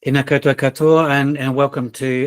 Tēnā koutou katoa, and welcome to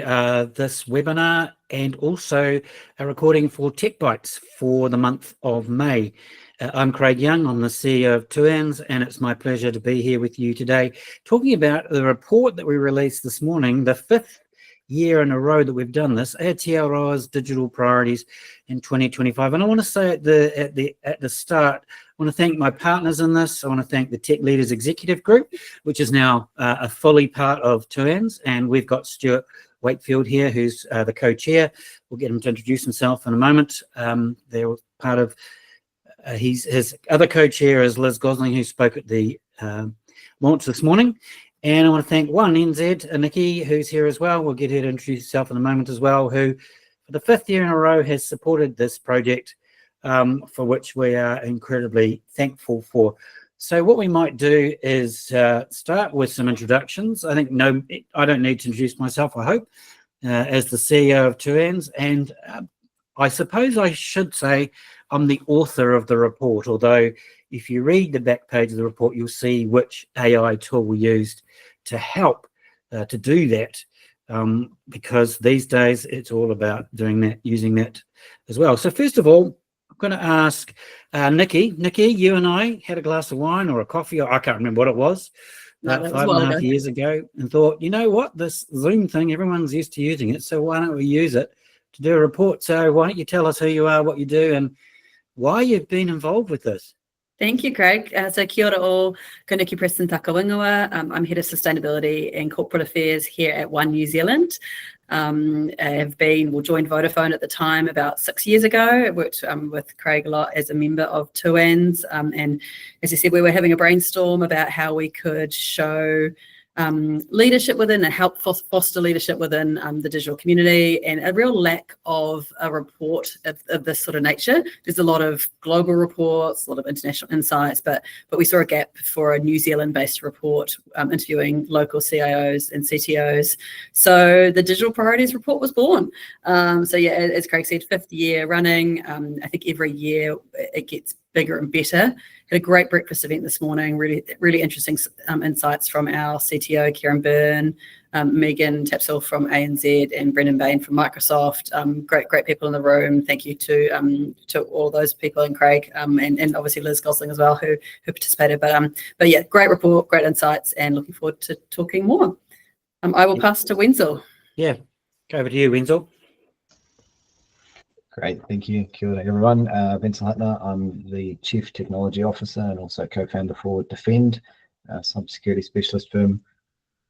this webinar and also a recording for Techbytes for the month of May. I'm Craig Young, I'm the CEO of TUANZ, and it's my pleasure to be here with you today talking about the report that we released this morning, the fifth year in a row that we've done this, Aotearoa's digital priorities in 2025. And I want to say at the start, I want to thank my partners in this. I want to thank the Tech Leaders Executive Group, which is now a fully part of TUANZ, and we've got Stuart Wakefield here, who's the co-chair. We'll get him to introduce himself in a moment. They're part of his other co-chair is Liz Gosling, who spoke at the launch this morning. And I want to thank NZ, Nicky, who's here as well. We'll get her to introduce herself in a moment as well, who for the fifth year in a row has supported this project, for which we are incredibly thankful for. So what we might do is start with some introductions. I think I don't need to introduce myself, I hope, as the CEO of TUANZ. And I suppose I should say I'm the author of the report, although if you read the back page of the report, you'll see which AI tool we used to help to do that, because these days it's all about doing that, using that as well. So first of all, I'm going to ask Nicky. Nicky, you and I had a glass of wine or a coffee, or I can't remember what it was, about 5.5 years ago, and thought, you know what, this Zoom thing, everyone's used to using it, so why don't we use it to do a report? So why don't you tell us who you are, what you do, and why you've been involved with this? Thank you, Craig. So kia ora all, ko Nicky Preston Takawingawa. I'm Head of Sustainability and Corporate Affairs here at One New Zealand. I joined Vodafone at the time about 6 years ago. I worked with Craig a lot as a member of TUANZ. And as you said, we were having a brainstorm about how we could show leadership within and help foster leadership within the digital community, and a real lack of a report of this sort of nature. There's a lot of global reports, a lot of international insights, but we saw a gap for a New Zealand-based report interviewing local CIOs and CTOs. So the Digital Priorities Report was born. So yeah, as Craig said, fifth year running. I think every year it gets bigger and better. Had a great breakfast event this morning, really interesting insights from our CTO, Kieran Byrne, Megan Tapsell from ANZ, and Brendan Bain from Microsoft. Great people in the room. Thank you to all those people, and Craig, and obviously Liz Gosling as well, who participated. But yeah, great report, great insights, and looking forward to talking more. I will pass to Wenzel. Yeah, go over to you, Wenzel. Great, thank you. Kia ora, everyone. Wenzel Hunter, I'm the Chief Technology Officer and also co-founder for Defend, a cybersecurity specialist firm.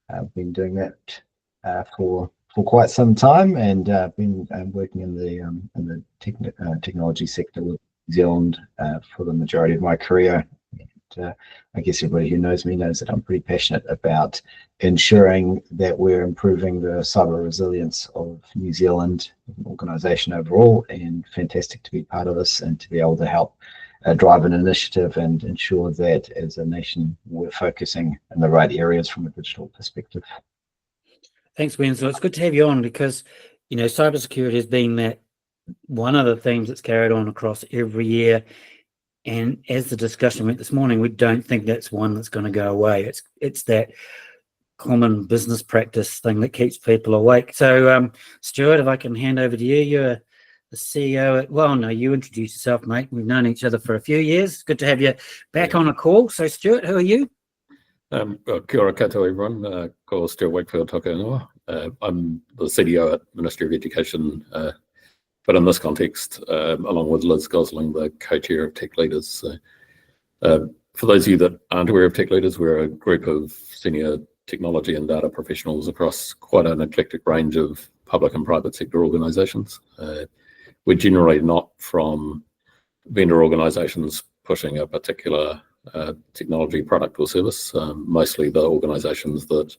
I've been doing that for quite some time, and been working in the technology sector with New Zealand for the majority of my career. And I guess everybody who knows me knows that I'm pretty passionate about ensuring that we're improving the cyber resilience of New Zealand as an organisation overall, and fantastic to be part of this and to be able to help drive an initiative and ensure that as a nation we're focusing in the right areas from a digital perspective. Thanks, Wenzel. It's good to have you on, because you know cybersecurity has been that one of the themes that's carried on across every year. And as the discussion went this morning, we don't think that's one that's going to go away. It's that common business practice thing that keeps people awake. So, Stuart, if I can hand over to you, you're the CEO. You introduce yourself, mate. We've known each other for a few years. Good to have you back on a call. So, Stuart, who are you? Kia ora koutou, everyone. Ko Stuart Wakefield Takawingawa. I'm the CDO at Ministry of Education. But in this context, along with Liz Gosling, the co-chair of Tech Leaders. So, for those of you that aren't aware of Tech Leaders, we're a group of senior technology and data professionals across quite an eclectic range of public and private sector organisations. We're generally not from vendor organisations pushing a particular technology product or service, mostly the organisations that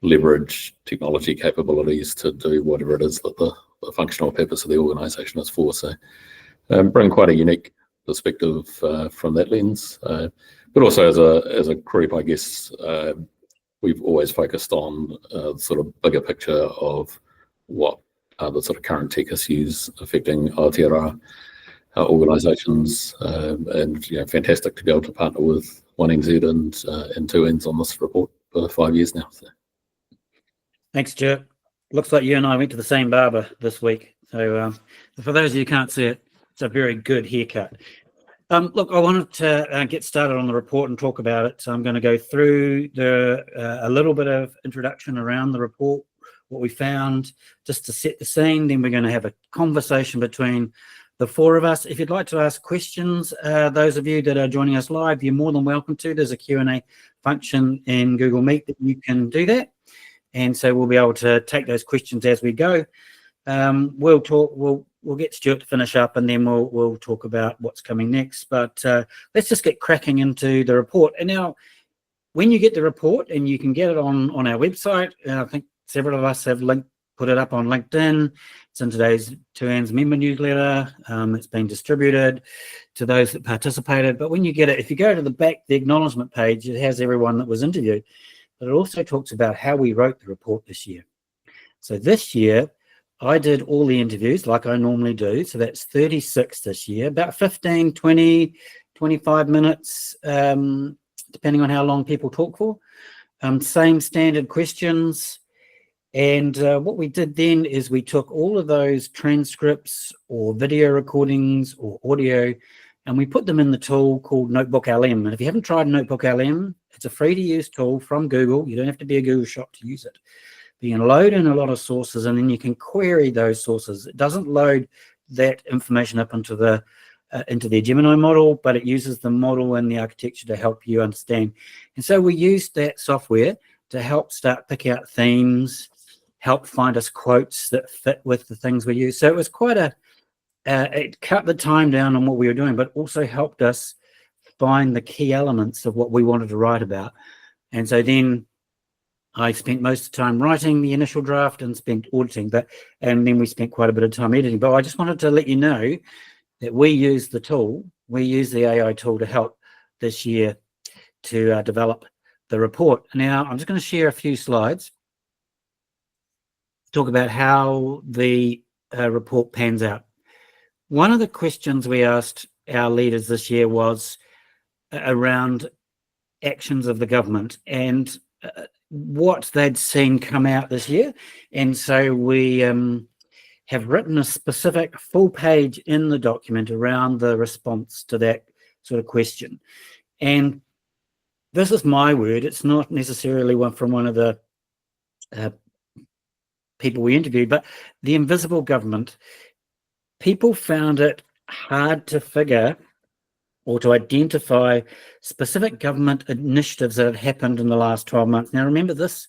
leverage technology capabilities to do whatever it is that the functional purpose of the organisation is for. So bring quite a unique perspective from that lens, but also as a group, I guess we've always focused on sort of bigger picture of what are the sort of current tech issues affecting Aotearoa organisations, and fantastic to be able to partner with NZ and TUANZ on this report for 5 years now. So. Thanks, Stuart. Looks like you and I went to the same barber this week. So for those of you who can't see it, it's a very good haircut. Look, I wanted to get started on the report and talk about it. So I'm going to go through a little bit of introduction around the report, what we found, just to set the scene. Then we're going to have a conversation between the four of us. If you'd like to ask questions, those of you that are joining us live, you're more than welcome to. There's a Q&A function in Google Meet that you can do that. And so we'll be able to take those questions as we go. We'll get Stuart to finish up, and then we'll talk about what's coming next. But let's just get cracking into the report. And now, when you get the report, and you can get it on our website, I think several of us have put it up on LinkedIn. It's in today's 2ANZ member newsletter. It's been distributed to those that participated. But when you get it, if you go to the back, the acknowledgement page, it has everyone that was interviewed. But it also talks about how we wrote the report this year. So this year, I did all the interviews like I normally do. So that's 36 this year, about 15, 20, 25 minutes, depending on how long people talk for. Same standard questions. And what we did then is we took all of those transcripts or video recordings or audio, and we put them in the tool called Notebook LM. And if you haven't tried Notebook LM, it's a free-to-use tool from Google. You don't have to be a Google shop to use it. You can load in a lot of sources, and then you can query those sources. It doesn't load that information up into the Gemini model, but it uses the model and the architecture to help you understand. And so we used that software to help start pick out themes, help find us quotes that fit with the things we use. So it was quite it cut the time down on what we were doing, but also helped us find the key elements of what we wanted to write about. And so then I spent most of the time writing the initial draft and spent auditing, and then we spent quite a bit of time editing. But I just wanted to let you know that we use the tool, we use the AI tool to help this year to develop the report. Now, I'm just going to share a few slides, talk about how the report pans out. One of the questions we asked our leaders this year was around actions of the government and what they'd seen come out this year. And so we have written a specific full page in the document around the response to that sort of question. And this is my word. It's not necessarily one from one of the people we interviewed, but the invisible government. People found it hard to figure or to identify specific government initiatives that had happened in the last 12 months. Now, remember this,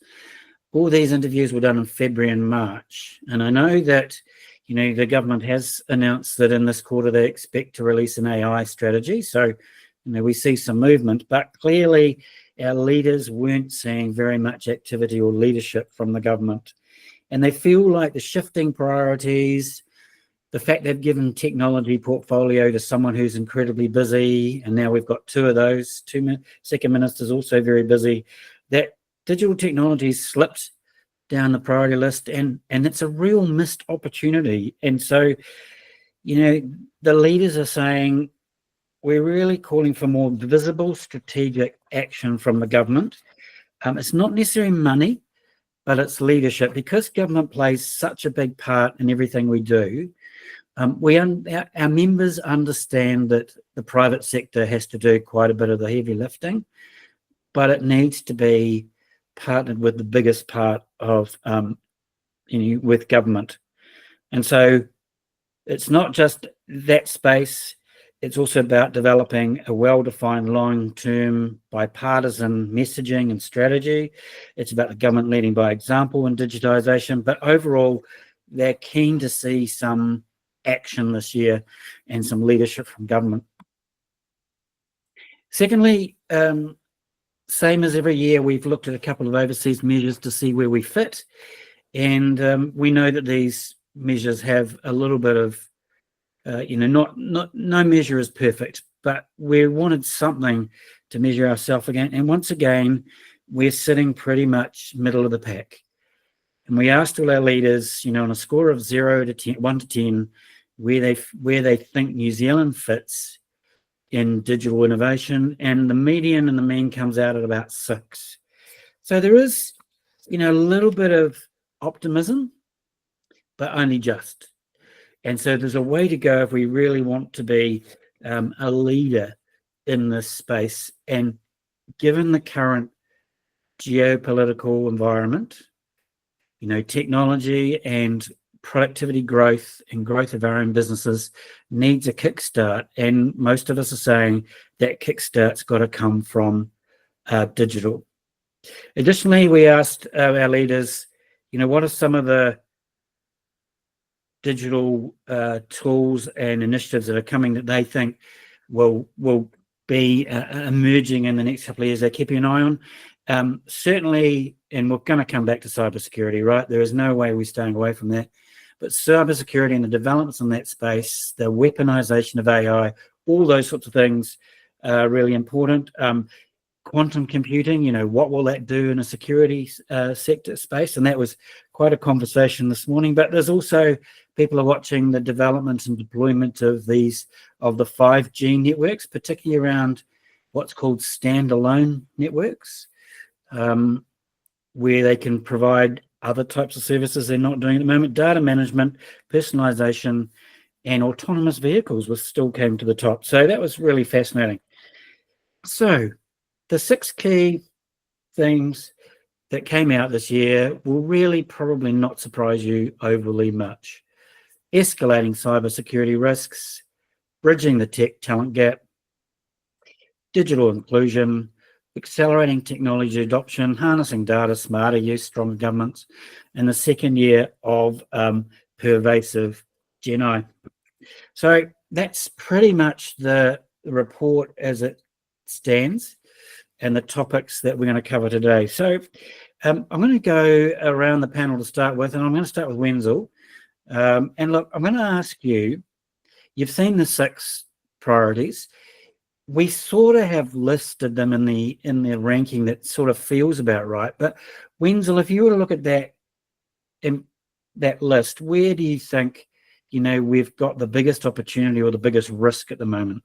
all these interviews were done in February and March. And I know that, the government has announced that in this quarter, they expect to release an AI strategy. So, we see some movement, but clearly our leaders weren't seeing very much activity or leadership from the government. And they feel like the shifting priorities, the fact they've given technology portfolio to someone who's incredibly busy, and now we've got two of those, second ministers also very busy, that digital technology slipped down the priority list, and it's a real missed opportunity. And so, the leaders are saying, we're really calling for more visible strategic action from the government. It's not necessarily money, but it's leadership. Because government plays such a big part in everything we do, our members understand that the private sector has to do quite a bit of the heavy lifting, but it needs to be partnered with the biggest part of, with government. And so it's not just that space, it's also about developing a well-defined long-term bipartisan messaging and strategy. It's about the government leading by example in digitisation, but overall, they're keen to see some action this year and some leadership from government. Secondly, same as every year, we've looked at a couple of overseas measures to see where we fit. And we know that these measures have a little bit of, no measure is perfect, but we wanted something to measure ourselves against. And once again, we're sitting pretty much middle of the pack. And we asked all our leaders, on a score of 0 to 10, 1 to 10, where they think New Zealand fits in digital innovation, and the median and the mean comes out at about 6. So there is, a little bit of optimism, but only just. And so there's a way to go if we really want to be a leader in this space. And given the current geopolitical environment, technology and productivity growth and growth of our own businesses needs a kickstart. And most of us are saying that kickstart's got to come from digital. Additionally, we asked our leaders, what are some of the digital tools and initiatives that are coming that they think will be emerging in the next couple of years they're keeping an eye on. Certainly, and we're going to come back to cybersecurity, right? There is no way we're staying away from that. But cybersecurity and the developments in that space, the weaponization of AI, all those sorts of things are really important. Quantum computing, what will that do in a security sector space? And that was quite a conversation this morning. But there's also people are watching the development and deployment of the 5G networks, particularly around what's called standalone networks, where they can provide other types of services they're not doing at the moment. Data management, personalization, and autonomous vehicles still came to the top. So that was really fascinating. So the 6 key things that came out this year will really probably not surprise you overly much. Escalating cybersecurity risks, bridging the tech talent gap, digital inclusion, accelerating technology adoption, harnessing data, smarter use, stronger governments, and the second year of pervasive Gen AI. So that's pretty much the report as it stands and the topics that we're going to cover today. So I'm going to go around the panel to start with, and I'm going to start with Wenzel. And look, I'm going to ask you, you've seen the 6 priorities. We sort of have listed them in the ranking that sort of feels about right. But Wenzel, if you were to look at that in that list, where do you think, we've got the biggest opportunity or the biggest risk at the moment?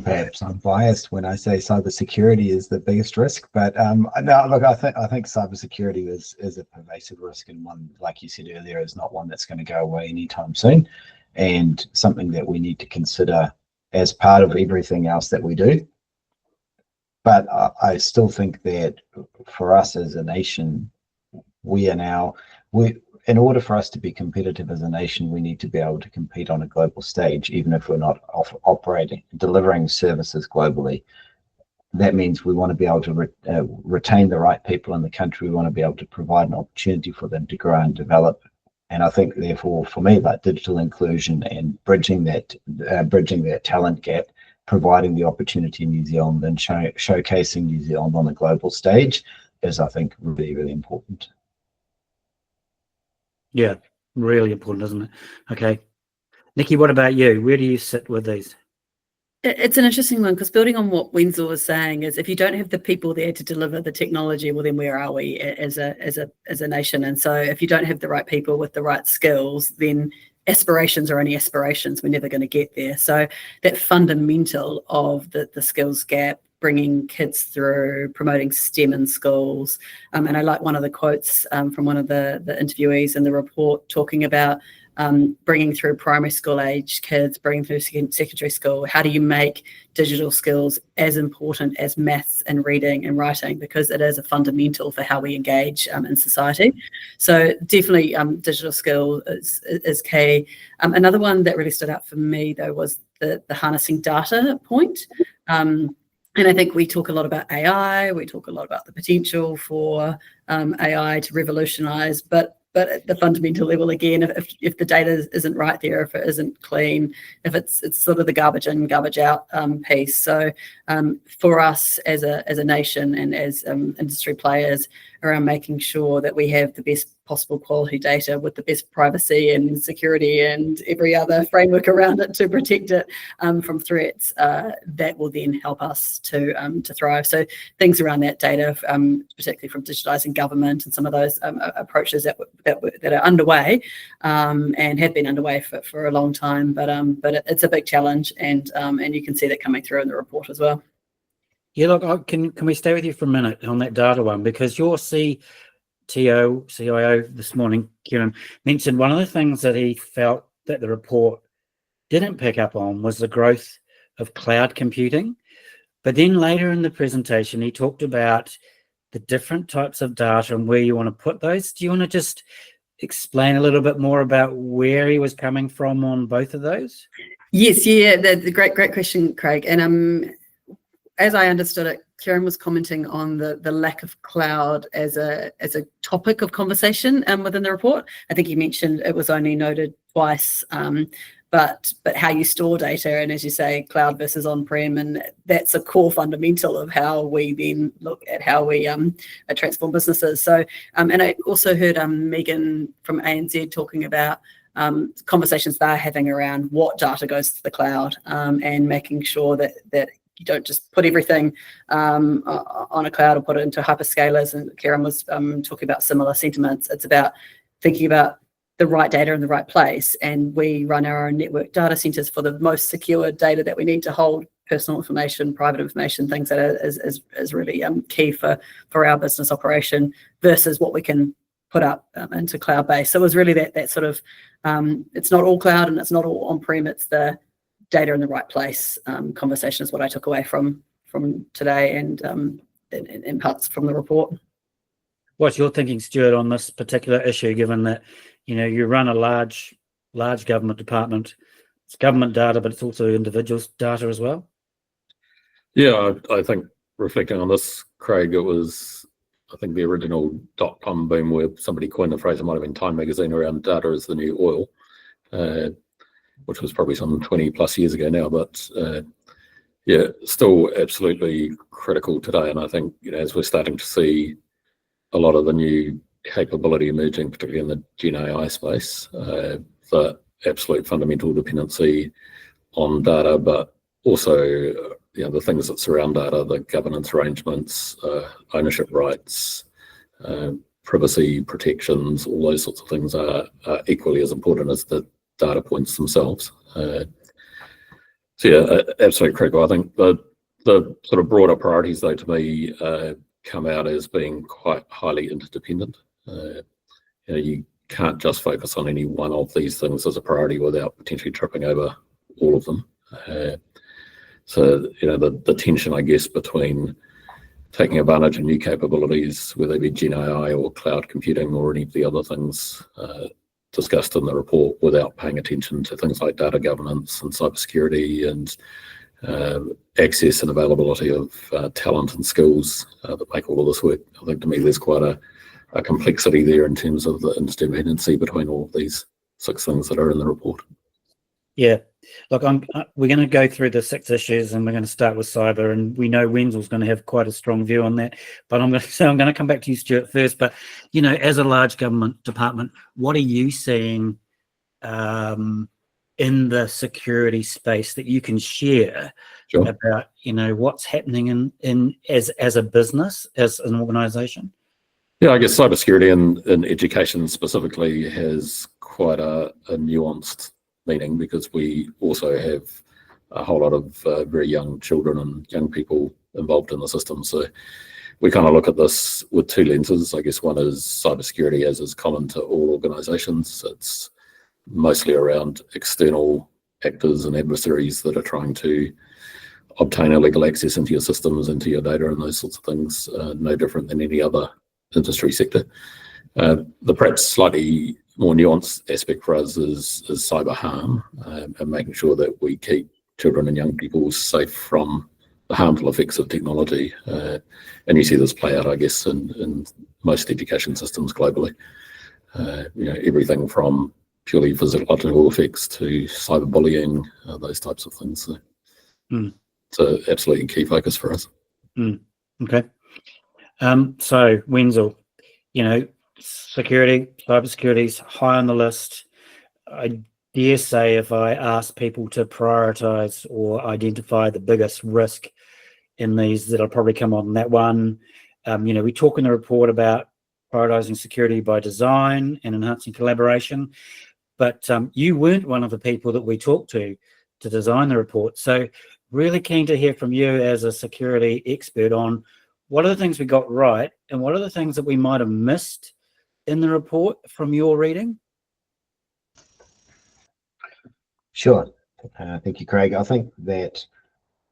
Perhaps I'm biased when I say cybersecurity is the biggest risk, but no, look, I think cybersecurity is a pervasive risk, and one, like you said earlier, is not one that's going to go away anytime soon, and something that we need to consider as part of everything else that we do. But I still think that for us as a nation, in order for us to be competitive as a nation, we need to be able to compete on a global stage, even if we're not delivering services globally. That means we want to be able to retain the right people in the country. We want to be able to provide an opportunity for them to grow and develop. And I think, therefore, for me, like digital inclusion and bridging that talent gap, providing the opportunity in New Zealand and showcasing New Zealand on the global stage is, I think, really, really important. Yeah, really important, isn't it? Okay. Nicky, what about you? Where do you sit with these? It's an interesting one, because building on what Wenzel was saying is, if you don't have the people there to deliver the technology, well, then where are we as a nation? And so if you don't have the right people with the right skills, then aspirations are only aspirations. We're never going to get there. So that fundamental of the skills gap, bringing kids through, promoting STEM in schools. And I like one of the quotes from one of the interviewees in the report talking about bringing through primary school age kids, bringing through secondary school. How do you make digital skills as important as maths and reading and writing? Because it is a fundamental for how we engage in society. So definitely digital skill is key. Another one that really stood out for me, though, was the harnessing data point. And I think we talk a lot about AI, we talk a lot about the potential for AI to revolutionize, but at the fundamental level, again, if the data isn't right there, if it isn't clean, if it's sort of the garbage in, garbage out piece. So for us as a nation and as industry players, around making sure that we have the best possible quality data with the best privacy and security and every other framework around it to protect it from threats, that will then help us to thrive. So things around that data, particularly from digitalising government and some of those approaches that are underway and have been underway for a long time, but it's a big challenge, and you can see that coming through in the report as well. Yeah, look, can we stay with you for a minute on that data one? Because your CIO this morning, Kieran, mentioned one of the things that he felt that the report didn't pick up on was the growth of cloud computing. But then later in the presentation, he talked about the different types of data and where you want to put those. Do you want to just explain a little bit more about where he was coming from on both of those? Yes, yeah, the great question, Craig. And as I understood it, Kieran was commenting on the lack of cloud as a topic of conversation within the report. I think he mentioned it was only noted twice, but how you store data, and as you say, cloud versus on-prem, and that's a core fundamental of how we then look at how we transform businesses. So, and I also heard Megan from ANZ talking about conversations they're having around what data goes to the cloud, and making sure that you don't just put everything on a cloud or put it into hyperscalers. And Kieran was talking about similar sentiments. It's about thinking about the right data in the right place. And we run our own network data centers for the most secure data that we need to hold personal information, private information, things that is really key for our business operation versus what we can put up into cloud-based. So it was really that sort of, it's not all cloud and it's not all on-prem, it's the data in the right place conversation is what I took away from today and in parts from the report. What's your thinking, Stuart, on this particular issue, given that, you know, you run a large government department? It's government data, but it's also individuals' data as well. Yeah, I think reflecting on this, Craig, it was, I think, the original .com boom where somebody coined the phrase, it might have been Time magazine, around data is the new oil, which was probably some 20 plus years ago now, but yeah, still absolutely critical today. And I think, you know, as we're starting to see a lot of the new capability emerging, particularly in the Gen AI space, the absolute fundamental dependency on data, but also, you know, the things that surround data, the governance arrangements, ownership rights, privacy protections, all those sorts of things are equally as important as the data points themselves. So yeah, absolutely critical. I think the sort of broader priorities, though, to me, come out as being quite highly interdependent. You know, you can't just focus on any one of these things as a priority without potentially tripping over all of them. So, you know, the tension, I guess, between taking advantage of new capabilities, whether they be Gen AI or cloud computing or any of the other things discussed in the report, without paying attention to things like data governance and cybersecurity and access and availability of talent and skills that make all of this work. I think, to me, there's quite a complexity there in terms of the interdependency between all of these 6 things that are in the report. Yeah, look, we're going to go through the 6 issues, and we're going to start with cyber, and we know Wenzel's going to have quite a strong view on that. But I'm going to come back to you, Stuart, first. But, you know, as a large government department, what are you seeing in the security space that you can share about, you know, what's happening in as a business, as an organisation? Yeah, I guess cybersecurity in education specifically has quite a nuanced meaning, because we also have a whole lot of very young children and young people involved in the system. So we kind of look at this with 2 lenses. I guess one is cybersecurity, as is common to all organisations. It's mostly around external actors and adversaries that are trying to obtain illegal access into your systems, into your data, and those sorts of things. No different than any other industry sector. The perhaps slightly more nuanced aspect for us is cyber harm, and making sure that we keep children and young people safe from the harmful effects of technology. And you see this play out, I guess, in most education systems globally. You know, everything from purely physiological effects to cyberbullying, those types of things. So it's an absolutely key focus for us. Okay. So Wenzel, you know, cybersecurity is high on the list. I dare say, if I ask people to prioritize or identify the biggest risk in these, that'll probably come on that one. You know, we talk in the report about prioritizing security by design and enhancing collaboration, but you weren't one of the people that we talked to design the report. So really keen to hear from you as a security expert on what are the things we got right and what are the things that we might have missed in the report from your reading? Sure. Thank you, Craig. I think that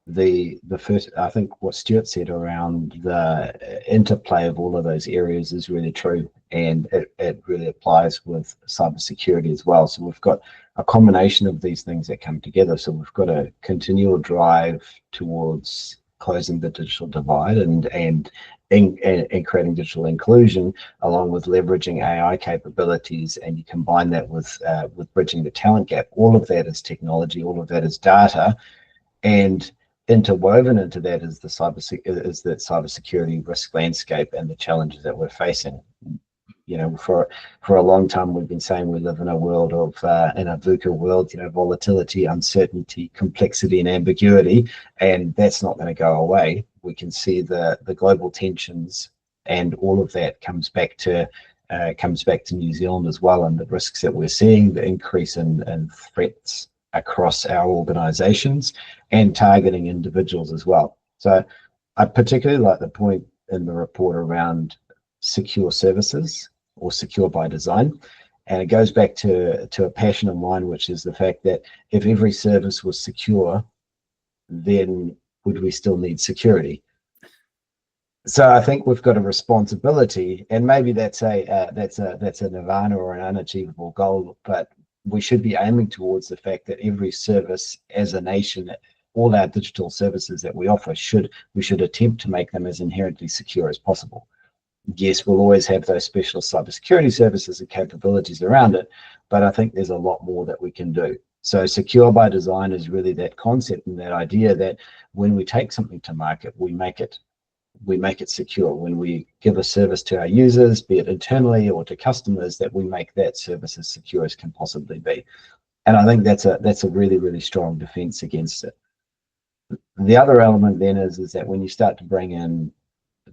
the first, I think what Stuart said around the interplay of all of those areas is really true, and it really applies with cybersecurity as well. So we've got a combination of these things that come together. So we've got a continual drive towards closing the digital divide and creating digital inclusion, along with leveraging AI capabilities, and you combine that with bridging the talent gap. All of that is technology, all of that is data, and interwoven into that is the cybersecurity risk landscape and the challenges that we're facing. You know, for a long time we've been saying we live in a world of in a VUCA world, you know, volatility, uncertainty, complexity, and ambiguity, and that's not going to go away. We can see the global tensions, and all of that comes back to New Zealand as well, and the risks that we're seeing, the increase in threats across our organizations and targeting individuals as well. So I particularly like the point in the report around secure services, or secure by design, and it goes back to a passion of mine, which is the fact that if every service was secure, then would we still need security? So I think we've got a responsibility, and maybe that's a nirvana or an unachievable goal, but we should be aiming towards the fact that every service as a nation, all our digital services that we offer, we should attempt to make them as inherently secure as possible. Yes, we'll always have those specialist cybersecurity services and capabilities around it, but I think there's a lot more that we can do. So secure by design is really that concept and that idea that when we take something to market, we make it secure. When we give a service to our users, be it internally or to customers, that we make that service as secure as can possibly be. And I think that's a really, really strong defense against it. The other element then is that when you start to bring in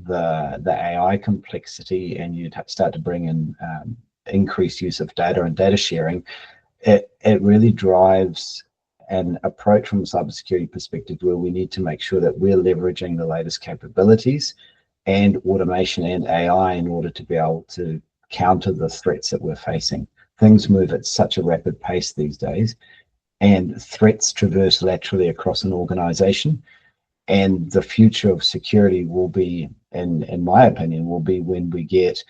the AI complexity, and you start to bring in increased use of data and data sharing, it really drives an approach from a cybersecurity perspective where we need to make sure that we're leveraging the latest capabilities and automation and AI in order to be able to counter the threats that we're facing. Things move at such a rapid pace these days, and threats traverse laterally across an organization. And the future of security will be, in my opinion, will be when we get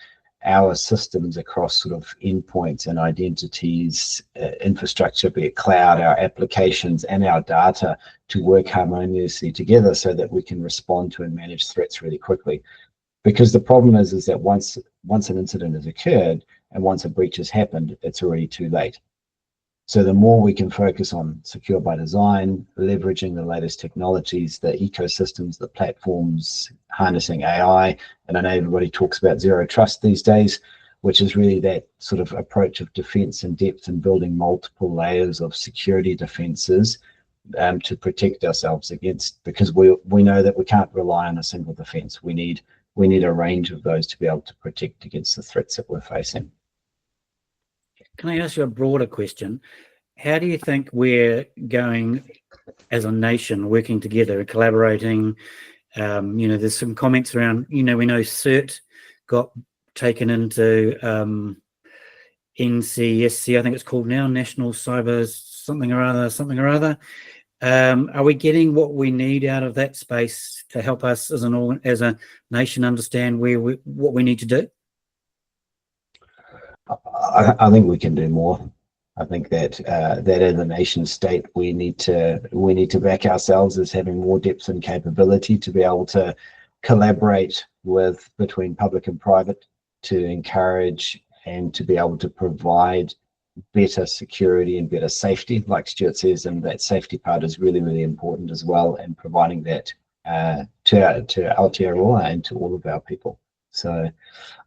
our systems across sort of endpoints and identities, infrastructure, be it cloud, our applications and our data, to work harmoniously together so that we can respond to and manage threats really quickly. Because the problem is that once an incident has occurred and once a breach has happened, it's already too late. So the more we can focus on secure by design, leveraging the latest technologies, the ecosystems, the platforms, harnessing AI, and I know everybody talks about zero trust these days, which is really that sort of approach of defense in depth and building multiple layers of security defenses to protect ourselves against, because we know that we can't rely on a single defense. We need a range of those to be able to protect against the threats that we're facing. Can I ask you a broader question? How do you think we're going as a nation, working together, collaborating? There's some comments around, we know CERT got taken into NCSC, I think it's called now, National Cyber something or other. Are we getting what we need out of that space to help us as a nation understand what we need to do? I think we can do more. I think that as a nation state, we need to back ourselves as having more depth and capability to be able to collaborate between public and private to encourage and to be able to provide better security and better safety, like Stuart says, and that safety part is really, really important as well, and providing that to Aotearoa and to all of our people. So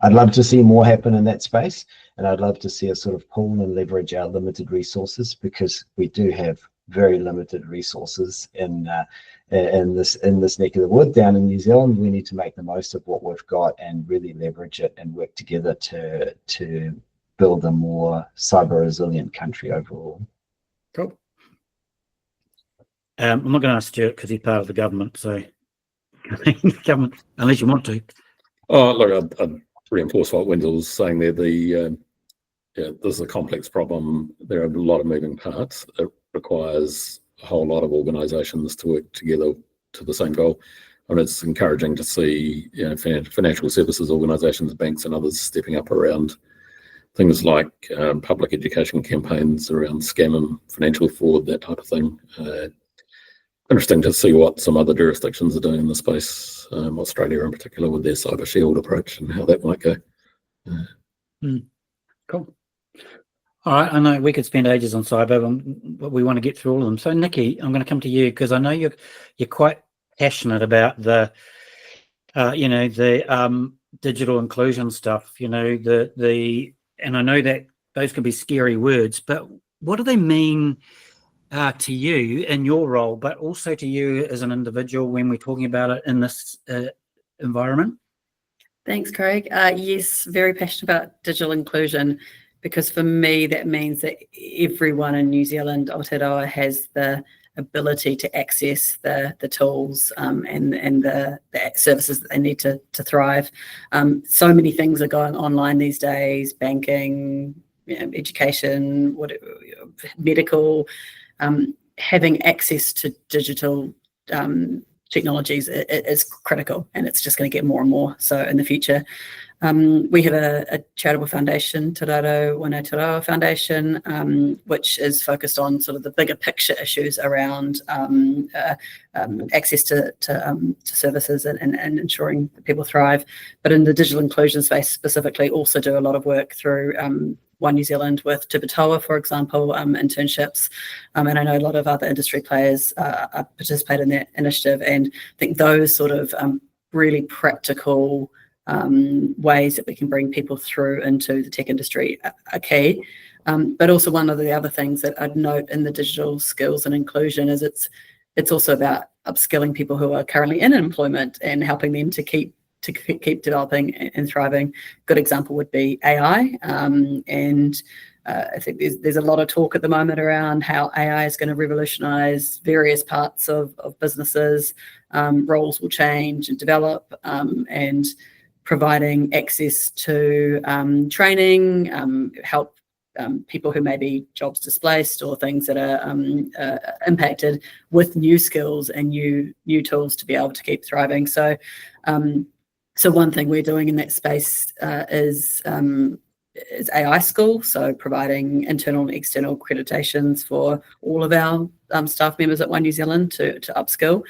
I'd love to see more happen in that space, and I'd love to see us sort of pull and leverage our limited resources, because we do have very limited resources in this neck of the wood down in New Zealand. We need to make the most of what we've got and really leverage it and work together to build a more cyber resilient country overall. Cool. I'm not going to ask Stuart because he's part of the government, so government, unless you want to. Oh, look, I'd reinforce what Wenzel's saying there. This is a complex problem. There are a lot of moving parts. It requires a whole lot of organisations to work together to the same goal. And it's encouraging to see financial services organisations, banks and others stepping up around things like public education campaigns around scam and financial fraud, that type of thing. Interesting to see what some other jurisdictions are doing in the space, Australia in particular, with their cyber shield approach and how that might go. Cool. All right, I know we could spend ages on cyber, but we want to get through all of them. So, Nicky, I'm going to come to you because I know you're quite passionate about the digital inclusion stuff. And I know that those can be scary words, but what do they mean to you in your role, but also to you as an individual when we're talking about it in this environment? Thanks, Craig. Yes, very passionate about digital inclusion, because for me that means that everyone in New Zealand, Aotearoa, has the ability to access the tools and the services that they need to thrive. So many things are going online these days: banking, education, medical. Having access to digital technologies is critical, and it's just going to get more and more so in the future. We have a charitable foundation, Te Raro Aotearoa Foundation, which is focused on sort of the bigger picture issues around access to services and ensuring that people thrive. But in the digital inclusion space specifically, also do a lot of work through One New Zealand with Tupatoa, for example, internships. And I know a lot of other industry players participate in that initiative. And I think those sort of really practical ways that we can bring people through into the tech industry are key. But also one of the other things that I'd note in the digital skills and inclusion is it's also about upskilling people who are currently in employment and helping them to keep developing and thriving. Good example would be AI. I think there's a lot of talk at the moment around how AI is going to revolutionize various parts of businesses. Roles will change and develop, and providing access to training, help people who may be jobs displaced or things that are impacted with new skills and new tools to be able to keep thriving. So one thing we're doing in that space is AI School, so providing internal and external accreditations for all of our staff members at One New Zealand to upskill.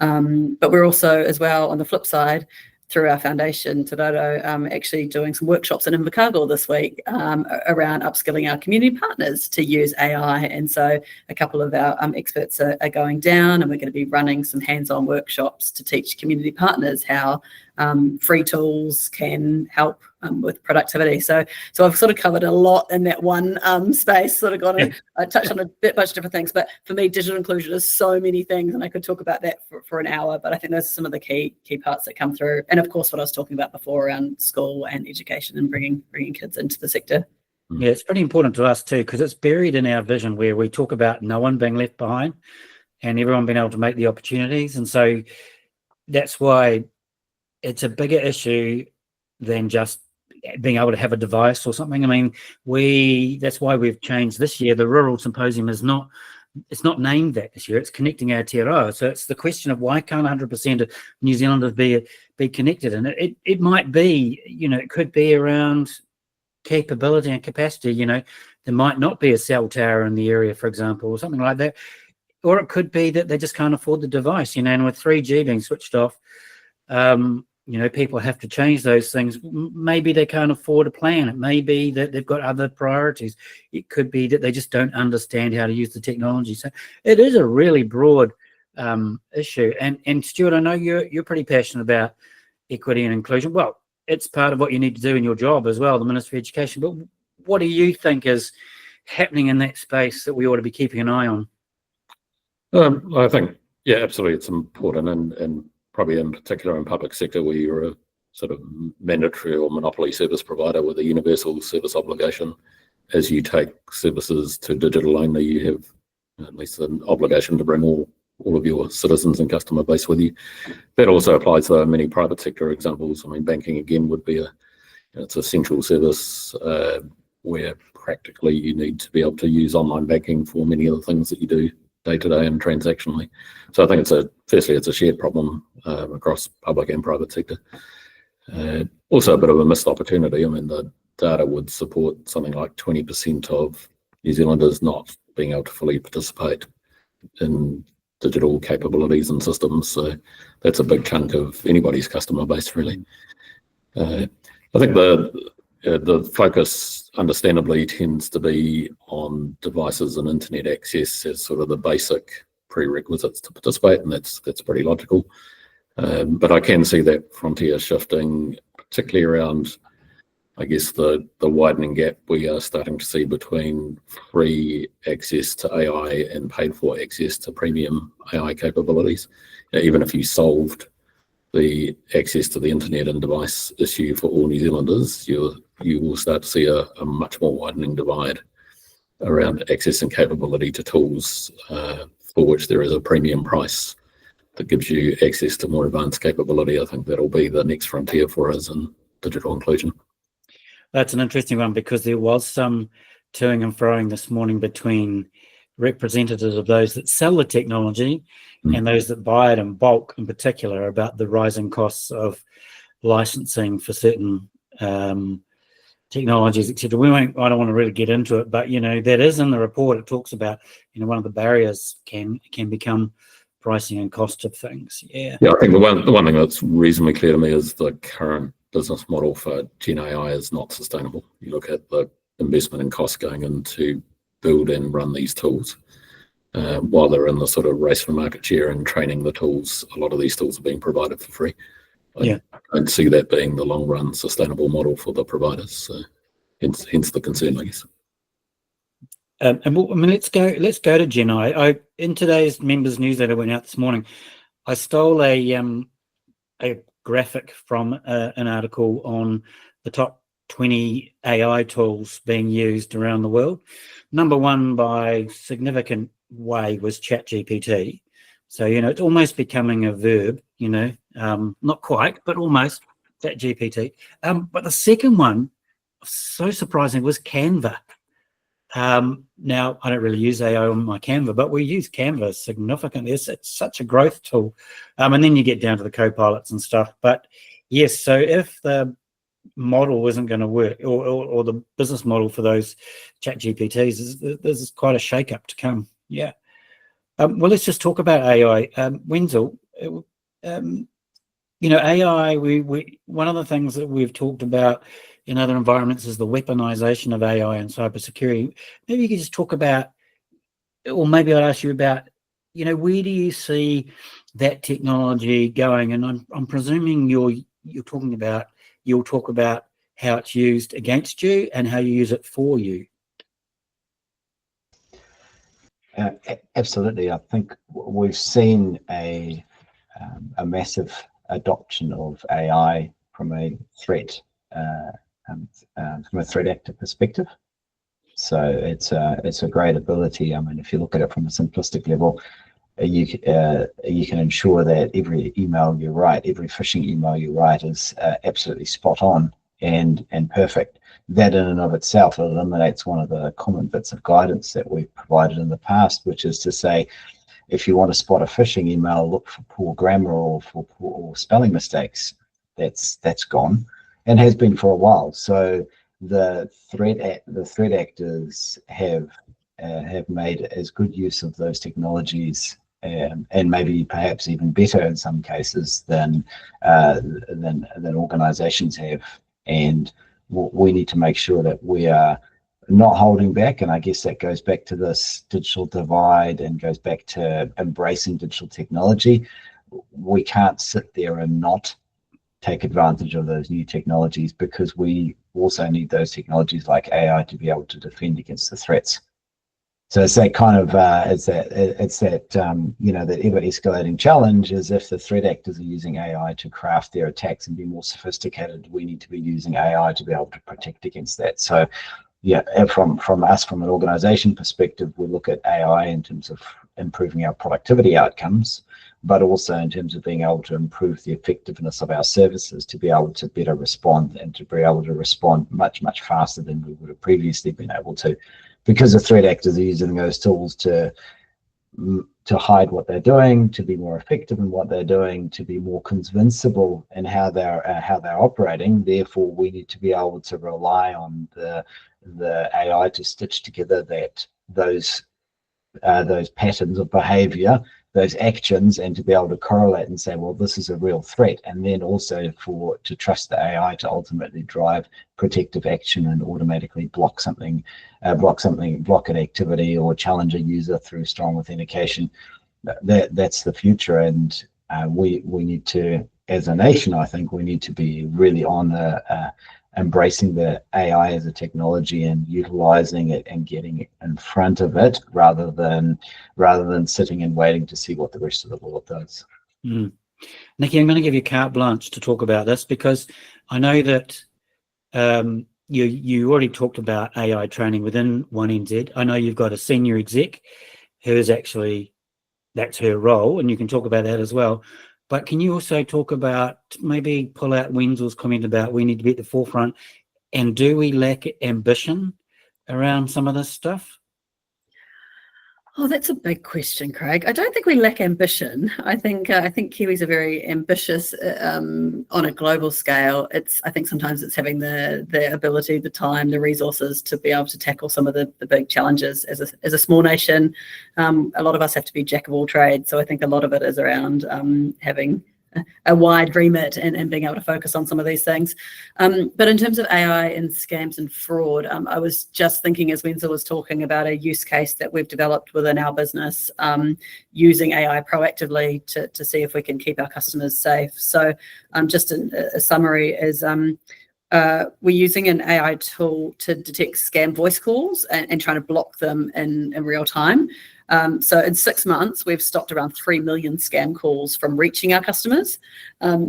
But we're also, as well, on the flip side, through our foundation, Te Raro, actually doing some workshops in Invercargill this week around upskilling our community partners to use AI. And so a couple of our experts are going down, and we're going to be running some hands-on workshops to teach community partners how free tools can help with productivity. So I've sort of covered a lot in that one space, sort of got to touch on a bunch of different things. But for me, digital inclusion is so many things, and I could talk about that for an hour, but I think those are some of the key parts that come through. And of course, what I was talking about before around school and education and bringing kids into the sector. Yeah, it's pretty important to us too, because it's buried in our vision where we talk about no one being left behind and everyone being able to make the opportunities. And so that's why it's a bigger issue than just being able to have a device or something. I mean, that's why we've changed this year. The Rural Symposium it's not named that this year. It's connecting Aotearoa. So it's the question of why can't 100% of New Zealanders be connected? And it might be, it could be around capability and capacity. There might not be a cell tower in the area, for example, or something like that. Or it could be that they just can't afford the device, and with 3G being switched off, people have to change those things. Maybe they can't afford a plan. It may be that they've got other priorities. It could be that they just don't understand how to use the technology. So it is a really broad issue. And Stuart, I know you're pretty passionate about equity and inclusion. Well, it's part of what you need to do in your job as well, the Ministry of Education. But what do you think is happening in that space that we ought to be keeping an eye on? I think, absolutely, it's important, and probably in particular in public sector where you're a sort of mandatory or monopoly service provider with a universal service obligation. As you take services to digital only, you have at least an obligation to bring all all of your citizens and customer base with you. That also applies to many private sector examples. I mean, banking again would be it's a central service where practically you need to be able to use online banking for many of the things that you do day to day and transactionally. So I think firstly it's a shared problem across public and private sector. Also a bit of a missed opportunity. I mean, the data would support something like 20% of New Zealanders not being able to fully participate in digital capabilities and systems. So that's a big chunk of anybody's customer base, really. I think the focus understandably tends to be on devices and internet access as sort of the basic prerequisites to participate, and that's pretty logical. But I can see that frontier shifting, particularly around, I guess, the widening gap we are starting to see between free access to AI and paid for access to premium AI capabilities. Even if you solved the access to the internet and device issue for all New Zealanders, you will start to see a much more widening divide around access and capability to tools for which there is a premium price that gives you access to more advanced capability. I think that'll be the next frontier for us in digital inclusion. That's an interesting one, because there was some toing and froing this morning between representatives of those that sell the technology and those that buy it in bulk, in particular, about the rising costs of licensing for certain technologies, etc. I don't want to really get into it, but that is in the report. It talks about one of the barriers can become pricing and cost of things. Yeah, I think the one thing that's reasonably clear to me is the current business model for Gen AI is not sustainable. You look at the investment and cost going into build and run these tools. While they're in the sort of race for market share and training the tools, a lot of these tools are being provided for free. I don't see that being the long run sustainable model for the providers. So hence the concern, I guess. Let's go to Gen AI. In today's members newsletter went out this morning, I stole a graphic from an article on the top 20 AI tools being used around the world. Number one by significant way was ChatGPT. So, it's almost becoming a verb, not quite, but almost, ChatGPT. But the second one, so surprising, was Canva. Now, I don't really use AI on my Canva, but we use Canva significantly. It's such a growth tool. And then you get down to the co-pilots and stuff. But yes, so if the model isn't going to work, or the business model for those ChatGPTs, there's quite a shake-up to come. Yeah. Well, let's just talk about AI. Wenzel, AI, one of the things that we've talked about in other environments is the weaponization of AI and cybersecurity. Maybe you could just talk about, or maybe I'd ask you about, where do you see that technology going? And I'm presuming you'll talk about how it's used against you and how you use it for you. Absolutely. I think we've seen a massive adoption of AI from a threat actor perspective. So it's a great ability. I mean, if you look at it from a simplistic level, you can ensure that every email you write, every phishing email you write is absolutely spot on and perfect. That in and of itself eliminates one of the common bits of guidance that we've provided in the past, which is to say, if you want to spot a phishing email, look for poor grammar or for poor spelling mistakes. That's gone and has been for a while. So the threat actors have made as good use of those technologies and maybe perhaps even better in some cases than organizations have. And we need to make sure that we are not holding back. And I guess that goes back to this digital divide and goes back to embracing digital technology. We can't sit there and not take advantage of those new technologies, because we also need those technologies like AI to be able to defend against the threats. So it's that kind of that ever escalating challenge is, if the threat actors are using AI to craft their attacks and be more sophisticated, we need to be using AI to be able to protect against that. So from us, from an organization perspective, we look at AI in terms of improving our productivity outcomes, but also in terms of being able to improve the effectiveness of our services, to be able to better respond and to be able to respond much, much faster than we would have previously been able to, because the threat actors are using those tools to hide what they're doing, to be more effective in what they're doing, to be more convincible in how they're operating. Therefore, we need to be able to rely on the AI to stitch together those patterns of behavior, those actions, and to be able to correlate and say, well, this is a real threat, and then also to trust the AI to ultimately drive protective action and automatically block an activity or challenge a user through strong authentication. That's the future, and we need to, as a nation, I think we need to be really on embracing the AI as a technology and utilizing it and getting it in front of it, rather than sitting and waiting to see what the rest of the world does. Nicky, I'm going to give you carte blanche to talk about this, because I know that you already talked about AI training within 1NZ. I know you've got a senior exec who is actually, that's her role, and you can talk about that as well. But can you also talk about, maybe pull out Wenzel's comment about we need to be at the forefront, and do we lack ambition around some of this stuff? Oh, that's a big question, Craig. I don't think we lack ambition. I think Kiwis are very ambitious on a global scale. I think sometimes it's having the ability, the time, the resources to be able to tackle some of the big challenges. As a small nation, a lot of us have to be jack of all trades. So I think a lot of it is around having a wide remit and being able to focus on some of these things. But in terms of AI and scams and fraud, I was just thinking, as Wenzel was talking, about a use case that we've developed within our business, using AI proactively to see if we can keep our customers safe. So just a summary is we're using an AI tool to detect scam voice calls and trying to block them in real time. So in 6 months, we've stopped around 3 million scam calls from reaching our customers.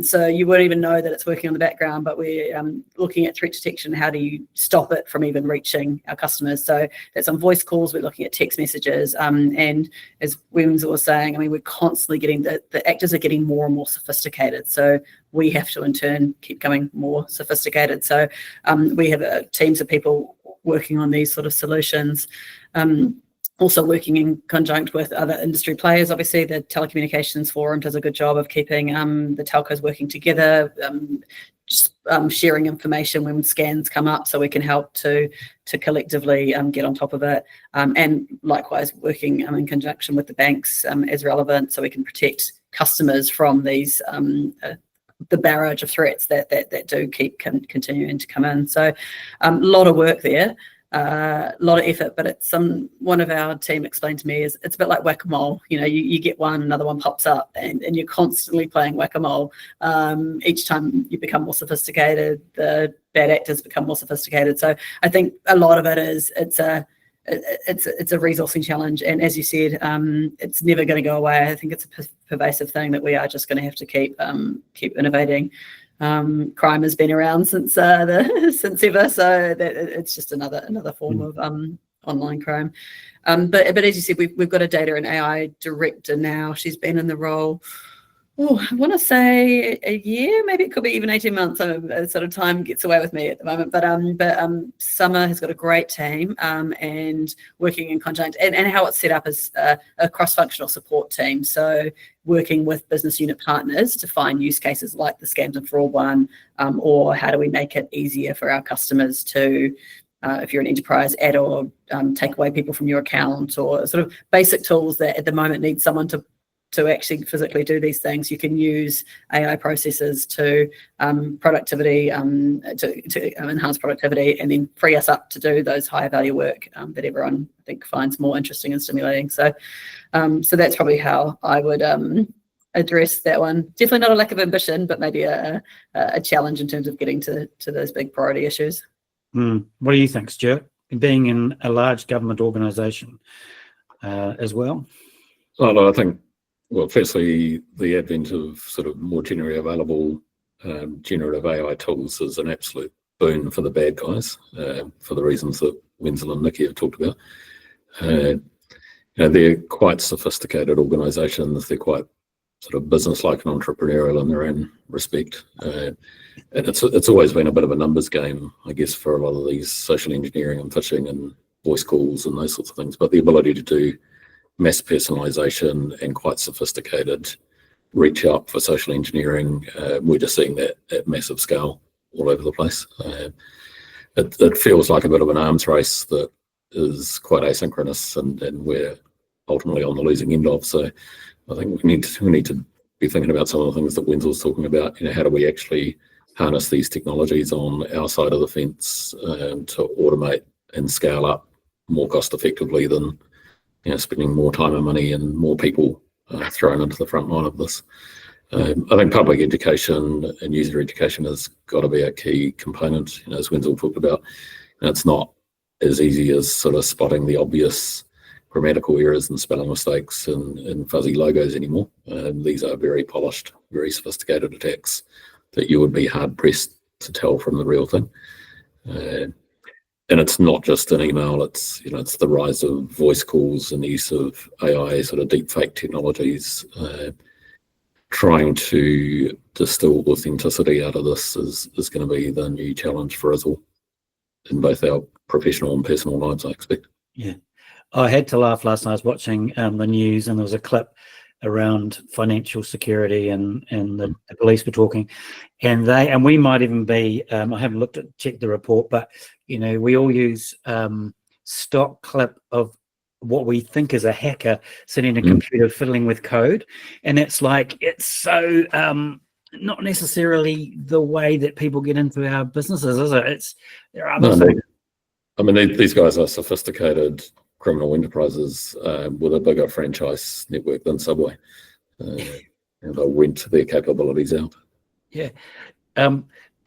So you wouldn't even know that it's working on the background, but we're looking at threat detection. How do you stop it from even reaching our customers? So that's on voice calls. We're looking at text messages. And as Wenzel was saying, I mean, we're constantly getting, the actors are getting more and more sophisticated. So we have to, in turn, keep becoming more sophisticated. So we have teams of people working on these sort of solutions. Also working in conjunct with other industry players. Obviously, the Telecommunications Forum does a good job of keeping the telcos working together, sharing information when scans come up, so we can help to collectively get on top of it. And likewise, working in conjunction with the banks as relevant, so we can protect customers from these the barrage of threats that do keep continuing to come in. So a lot of work there. A lot of effort, but it's one of our team explained to me is it's a bit like whack-a-mole. You know, you get one, another one pops up, and you're constantly playing whack-a-mole. Each time you become more sophisticated, the bad actors become more sophisticated. So I think a lot of it is it's a resourcing challenge, and as you said, it's never going to go away. I think it's a pervasive thing that we are just going to have to keep innovating. Crime has been around since ever, so that it's just another form of online crime. But as you said, we've got a data and AI director now. She's been in the role, I want to say a year, maybe it could be even 18 months. Sort of time gets away with me at the moment. But Summer has got a great team and working in conjunct. And how it's set up is a cross-functional support team. So working with business unit partners to find use cases like the scams and fraud one, or how do we make it easier for our customers to, if you're an enterprise, add or take away people from your account, or sort of basic tools that at the moment need someone to actually physically do these things. You can use AI processes to productivity, to enhance productivity, and then free us up to do those higher value work that everyone, I think, finds more interesting and stimulating. So that's probably how I would address that one. Definitely not a lack of ambition, but maybe a challenge in terms of getting to those big priority issues. What do you think, Stuart? Being in a large government organisation as well? Oh, no, I think, well, firstly, the advent of sort of more generally available generative AI tools is an absolute boon for the bad guys, for the reasons that Wenzel and Nicky have talked about. They're quite sophisticated organisations. They're quite sort of business-like and entrepreneurial in their own respect. And it's always been a bit of a numbers game, I guess, for a lot of these social engineering and phishing and voice calls and those sorts of things. But the ability to do mass personalisation and quite sophisticated reach out for social engineering, we're just seeing that at massive scale all over the place. It feels like a bit of an arms race that is quite asynchronous, and we're ultimately on the losing end of. So I think we need to be thinking about some of the things that Wenzel's talking about. How do we actually harness these technologies on our side of the fence to automate and scale up more cost effectively than spending more time and money and more people thrown into the front line of this. I think public education and user education has got to be a key component. As Wenzel talked about, it's not as easy as sort of spotting the obvious grammatical errors and spelling mistakes and fuzzy logos anymore. These are very polished, very sophisticated attacks that you would be hard pressed to tell from the real thing. And it's not just an email, it's the rise of voice calls and the use of AI, sort of deep fake technologies. Trying to distill authenticity out of this is going to be the new challenge for us all in both our professional and personal lives, I expect. Yeah. I had to laugh last night. I was watching the news, and there was a clip around financial security and the police were talking, and we might even be, I haven't checked the report, but we all use stock clip of what we think is a hacker sitting in a computer fiddling with code, and it's so not necessarily the way that people get into our businesses, is it? There are other things. I mean, these guys are sophisticated criminal enterprises with a bigger franchise network than Subway, and they'll rent their capabilities out. Yeah.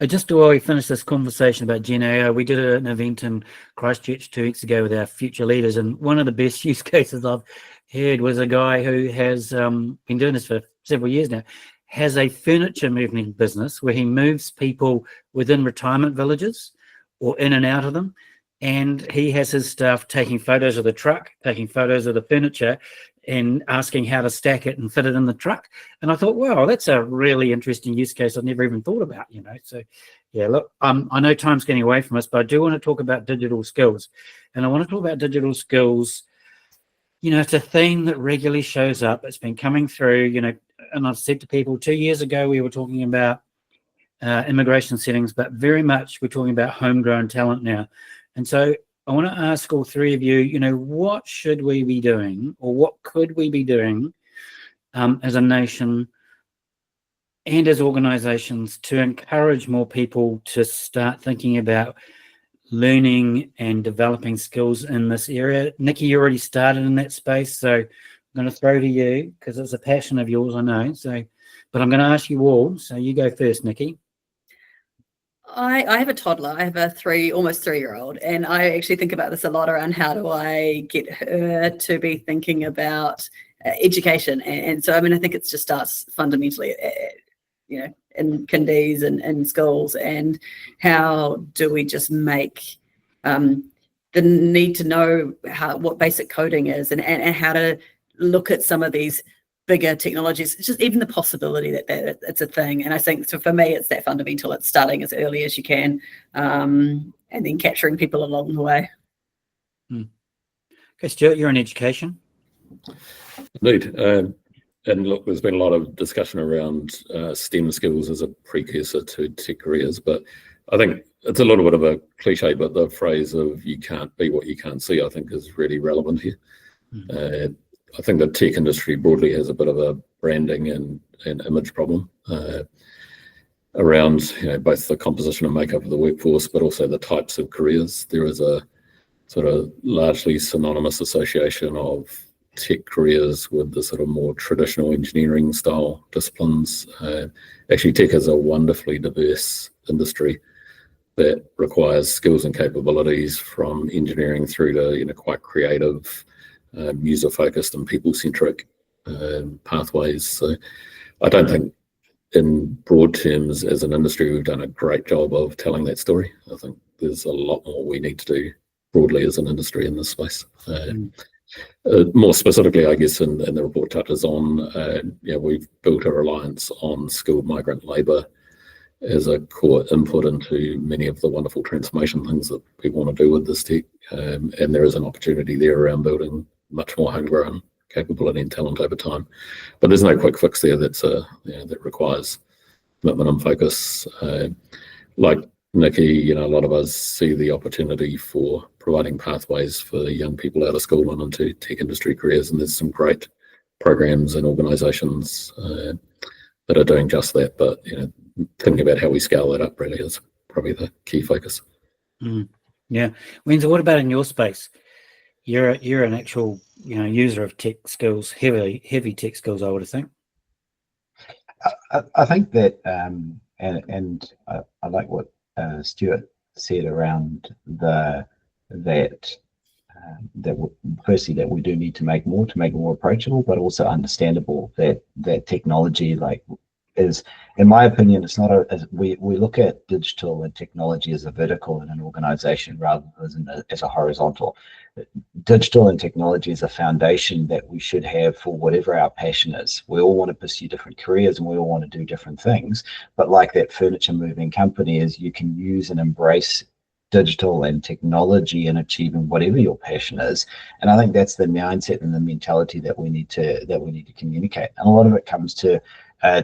Just while we finish this conversation about Gen AI, we did an event in Christchurch 2 weeks ago with our future leaders, and one of the best use cases I've heard was a guy who has been doing this for several years now, has a furniture moving business where he moves people within retirement villages or in and out of them, and he has his staff taking photos of the truck, taking photos of the furniture, and asking how to stack it and fit it in the truck. And I thought, wow, that's a really interesting use case I've never even thought about, So, yeah, look, I know time's getting away from us, but I do want to talk about digital skills. And I want to talk about digital skills. It's a theme that regularly shows up. It's been coming through, and I've said to people 2 years ago, we were talking about immigration settings, but very much we're talking about homegrown talent now. And so I want to ask all three of you, what should we be doing, or what could we be doing as a nation and as organisations to encourage more people to start thinking about learning and developing skills in this area? Nicky, you already started in that space, so I'm going to throw to you because it's a passion of yours, I know. But I'm going to ask you all, so you go first, Nicky. I have a toddler. I have a almost 3-year-old, and I actually think about this a lot around how do I get her to be thinking about education. And so, I think it just starts fundamentally, in kindies and schools, and how do we just make the need to know what basic coding is and how to look at some of these bigger technologies. It's just even the possibility that it's a thing. And I think, so for me, it's that fundamental. It's starting as early as you can, and then capturing people along the way. Okay, Stuart, you're in education. Indeed. And look, there's been a lot of discussion around STEM skills as a precursor to tech careers, but I think it's a little bit of a cliche, but the phrase of "you can't be what you can't see," I think is really relevant here. I think the tech industry broadly has a bit of a branding and image problem around both the composition and makeup of the workforce, but also the types of careers. There is a sort of largely synonymous association of tech careers with the sort of more traditional engineering style disciplines. Actually, tech is a wonderfully diverse industry that requires skills and capabilities from engineering through to quite creative, user-focused and people-centric pathways. So I don't think in broad terms as an industry we've done a great job of telling that story. I think there's a lot more we need to do broadly as an industry in this space. More specifically, I guess, in the report touches on, we've built a reliance on skilled migrant labour as a core input into many of the wonderful transformation things that we want to do with this tech. And there is an opportunity there around building much more homegrown capability and talent over time. But there's no quick fix there that requires commitment and focus. Like Nicky, a lot of us see the opportunity for providing pathways for young people out of school and into tech industry careers, and there's some great programs and organisations that are doing just that. But thinking about how we scale that up really is probably the key focus. Yeah, Wenzel, what about in your space? You're an actual user of tech skills, heavy tech skills, I would think. I think that, and I like what Stuart said around firstly that we do need to make it more approachable, but also understandable that technology is, in my opinion, it's not we look at digital and technology as a vertical in an organization rather than as a horizontal. Digital and technology is a foundation that we should have for whatever our passion is. We all want to pursue different careers and we all want to do different things, but like that furniture moving company is, you can use and embrace digital and technology in achieving whatever your passion is. And I think that's the mindset and the mentality that we need to communicate. And a lot of it comes to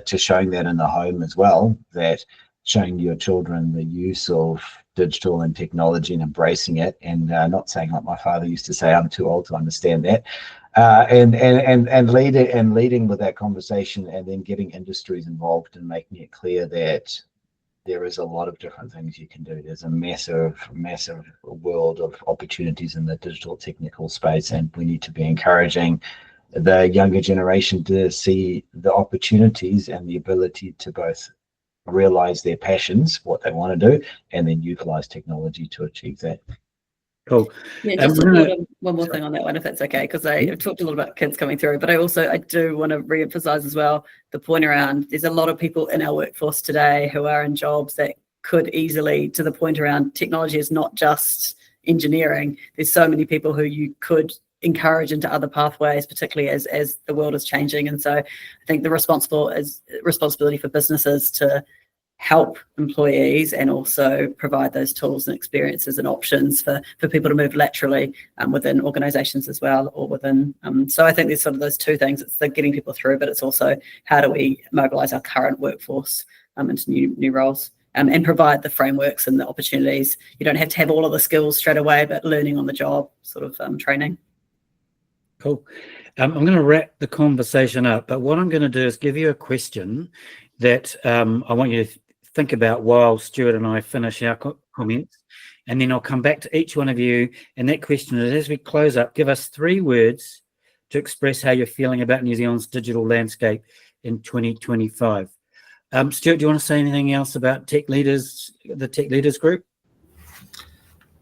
showing that in the home as well, that showing your children the use of digital and technology and embracing it, and not saying like my father used to say, I'm too old to understand that, and leading with that conversation, and then getting industries involved and making it clear that there is a lot of different things you can do. There's a massive world of opportunities in the digital technical space, and we need to be encouraging the younger generation to see the opportunities and the ability to both realize their passions, what they want to do, and then utilize technology to achieve that. Cool. Yeah, just one more thing on that one, if that's okay, because I've talked a lot about kids coming through, but I do want to re-emphasize as well the point around there's a lot of people in our workforce today who are in jobs that could easily, to the point around technology is not just engineering. There's so many people who you could encourage into other pathways, particularly as the world is changing. And so I think the responsibility for businesses to help employees and also provide those tools and experiences and options for people to move laterally within organizations as well, or within so I think there's sort of those two things. It's the getting people through, but it's also how do we mobilize our current workforce into new roles, and provide the frameworks and the opportunities. You don't have to have all of the skills straight away, but learning on the job sort of training. Cool. I'm going to wrap the conversation up, but what I'm going to do is give you a question that I want you to think about while Stuart and I finish our comments, and then I'll come back to each one of you. And that question is, as we close up, give us 3 words to express how you're feeling about New Zealand's digital landscape in 2025. Stuart, do you want to say anything else about the TechLeaders group?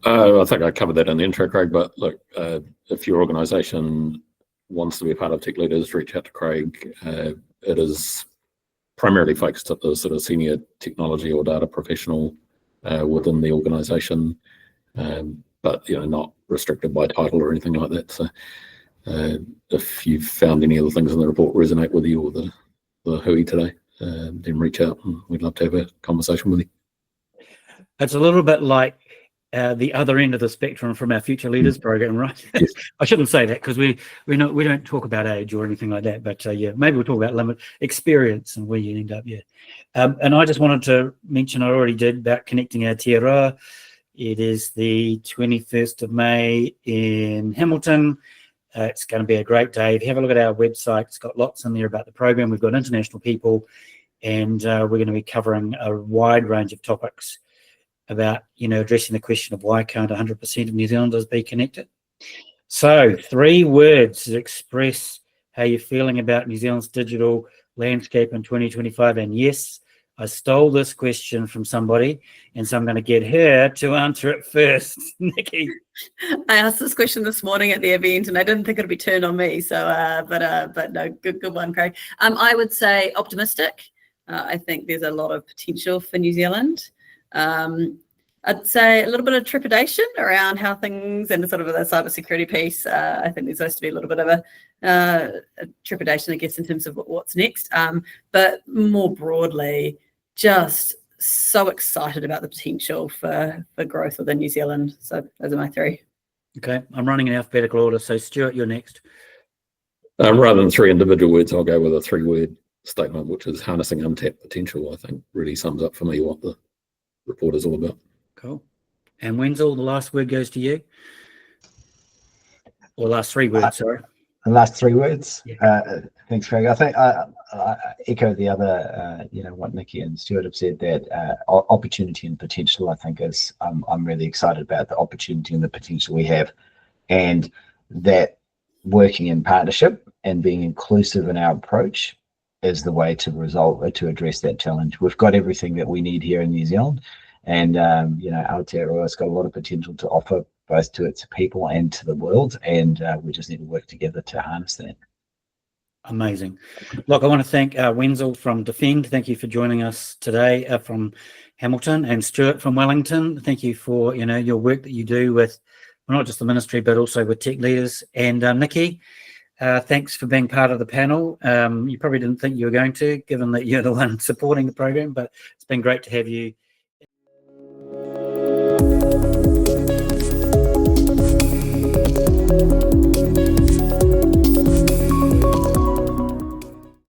I think I covered that in the intro, Craig, but look, if your organisation wants to be a part of TechLeaders, reach out to Craig. It is primarily focused at the sort of senior technology or data professional within the organisation, but not restricted by title or anything like that. So if you've found any of the things in the report resonate with you or the hui today, then reach out and we'd love to have a conversation with you. It's a little bit like the other end of the spectrum from our Future Leaders program, right? Yes. I shouldn't say that because we don't talk about age or anything like that, but maybe we'll talk about experience and where you end up. And I just wanted to mention, I already did, about connecting Aotearoa. It is the 21st of May in Hamilton. It's going to be a great day. If you have a look at our website, it's got lots in there about the program. We've got international people, and we're going to be covering a wide range of topics about, addressing the question of why can't 100% of New Zealanders be connected. So 3 words to express how you're feeling about New Zealand's digital landscape in 2025. And yes, I stole this question from somebody, and so I'm going to get her to answer it first. Nicky. I asked this question this morning at the event, and I didn't think it'd be turned on me. So, but no, good one, Craig. I would say optimistic. I think there's a lot of potential for New Zealand. I'd say a little bit of trepidation around how things and sort of the cybersecurity piece. I think there's supposed to be a little bit of a trepidation, I guess, in terms of what's next. But more broadly, just so excited about the potential for growth within New Zealand. So those are my three. Okay, I'm running in alphabetical order. So Stuart, you're next. Rather than 3 individual words, I'll go with a 3-word statement, which is harnessing untapped potential. I think really sums up for me what the report is all about. Cool. And Wenzel, the last word goes to you. Or last 3 words, sorry. The last 3 words. Yeah. Thanks, Craig. I think I echo the other, what Nicky and Stuart have said, that opportunity and potential, I think, is, I'm really excited about the opportunity and the potential we have, and that working in partnership and being inclusive in our approach is the way to address that challenge. We've got everything that we need here in New Zealand, and Aotearoa has got a lot of potential to offer, both to its people and to the world, and we just need to work together to harness that. Amazing. Look, I want to thank Wenzel from Defend. Thank you for joining us today from Hamilton, and Stuart from Wellington. Thank you for your work that you do with not just the ministry but also with tech leaders. And Nicky, thanks for being part of the panel. You probably didn't think you were going to, given that you're the one supporting the program, but it's been great to have you